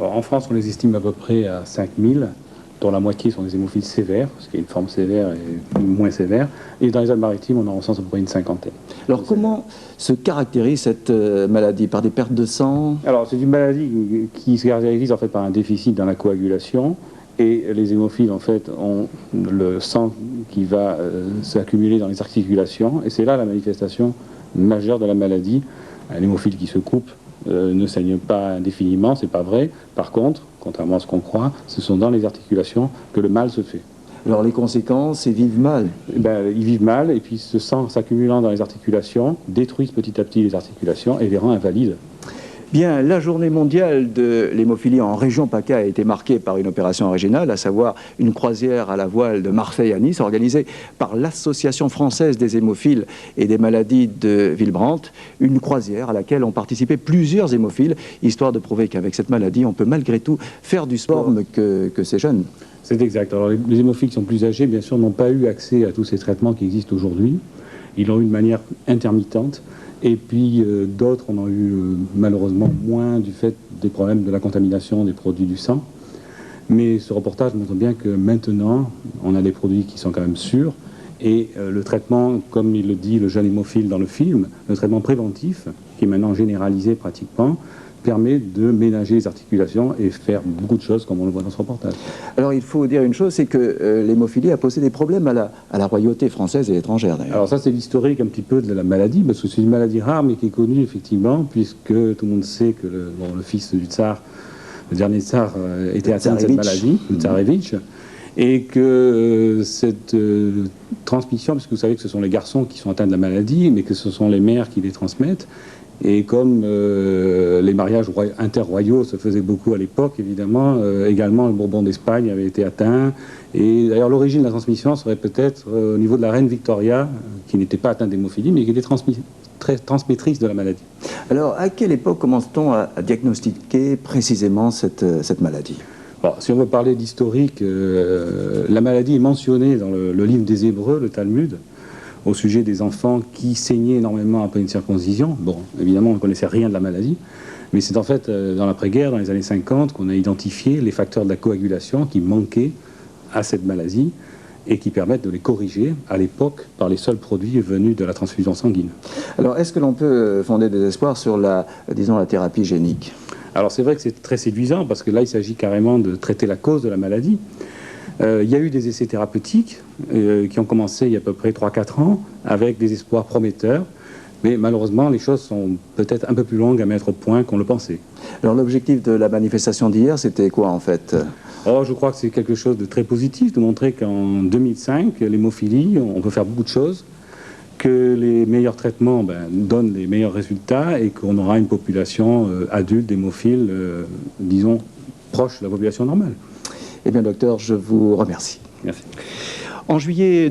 Alors, en France, on les estime à peu près à 5000, dont la moitié sont des hémophiles sévères, parce qu'il y a une forme sévère et une moins sévère. Et dans les Alpes-Maritimes, on en recense à peu près une cinquantaine. Alors comment se caractérise cette maladie? Par des pertes de sang? Alors, c'est une maladie qui se caractérise en fait par un déficit dans la coagulation. Et les hémophiles, en fait, ont le sang qui va s'accumuler dans les articulations. Et c'est là la manifestation majeure de la maladie. Un hémophile qui se coupe ne saigne pas indéfiniment, c'est pas vrai. Par contre, contrairement à ce qu'on croit, ce sont dans les articulations que le mal se fait. Alors les conséquences, ils vivent mal. Ils vivent mal, et puis ce sang s'accumulant dans les articulations détruisent petit à petit les articulations et les rend invalides. Bien, la journée mondiale de l'hémophilie en région PACA a été marquée par une opération originale, à savoir une croisière à la voile de Marseille à Nice, organisée par l'Association française des hémophiles et des maladies de Villebrandt, une croisière à laquelle ont participé plusieurs hémophiles, histoire de prouver qu'avec cette maladie, on peut malgré tout faire du sport que ces jeunes. C'est exact. Alors les hémophiles qui sont plus âgés, bien sûr, n'ont pas eu accès à tous ces traitements qui existent aujourd'hui. Ils l'ont eu de manière intermittente. Et puis d'autres en ont eu malheureusement moins du fait des problèmes de la contamination des produits du sang. Mais ce reportage montre bien que maintenant, on a des produits qui sont quand même sûrs. Et le traitement, comme il le dit le jeune hémophile dans le film, le traitement préventif, qui est maintenant généralisé pratiquement, permet de ménager les articulations et faire beaucoup de choses comme on le voit dans ce reportage. Alors il faut dire une chose, c'est que l'hémophilie a posé des problèmes à la royauté française et étrangère d'ailleurs. Alors ça c'est l'historique un petit peu de la maladie, parce que c'est une maladie rare mais qui est connue effectivement, puisque tout le monde sait que le fils du tsar, le dernier tsar, était atteint de cette maladie, le tsarevitch, et que cette transmission, parce que vous savez que ce sont les garçons qui sont atteints de la maladie, mais que ce sont les mères qui les transmettent. Et comme les mariages interroyaux se faisaient beaucoup à l'époque, évidemment, également le Bourbon d'Espagne avait été atteint. Et d'ailleurs, l'origine de la transmission serait peut-être au niveau de la reine Victoria, qui n'était pas atteinte d'hémophilie, mais qui était transmettrice de la maladie. Alors, à quelle époque commence-t-on à diagnostiquer précisément cette maladie? Bon, si on veut parler d'historique, la maladie est mentionnée dans le livre des Hébreux, le Talmud, au sujet des enfants qui saignaient énormément après une circoncision. Bon, évidemment, on ne connaissait rien de la maladie, mais c'est en fait dans l'après-guerre, dans les années 50, qu'on a identifié les facteurs de la coagulation qui manquaient à cette maladie et qui permettent de les corriger à l'époque par les seuls produits venus de la transfusion sanguine. Alors, est-ce que l'on peut fonder des espoirs sur la thérapie génique? Alors, c'est vrai que c'est très séduisant, parce que là, il s'agit carrément de traiter la cause de la maladie. Il y a eu des essais thérapeutiques qui ont commencé il y a à peu près 3-4 ans, avec des espoirs prometteurs, mais malheureusement les choses sont peut-être un peu plus longues à mettre au point qu'on le pensait. Alors l'objectif de la manifestation d'hier, c'était quoi en fait? Oh, je crois que c'est quelque chose de très positif, de montrer qu'en 2005, l'hémophilie, on peut faire beaucoup de choses, que les meilleurs traitements donnent les meilleurs résultats et qu'on aura une population adulte d'hémophiles, disons, proche de la population normale. Eh bien, docteur, je vous remercie. Merci. En juillet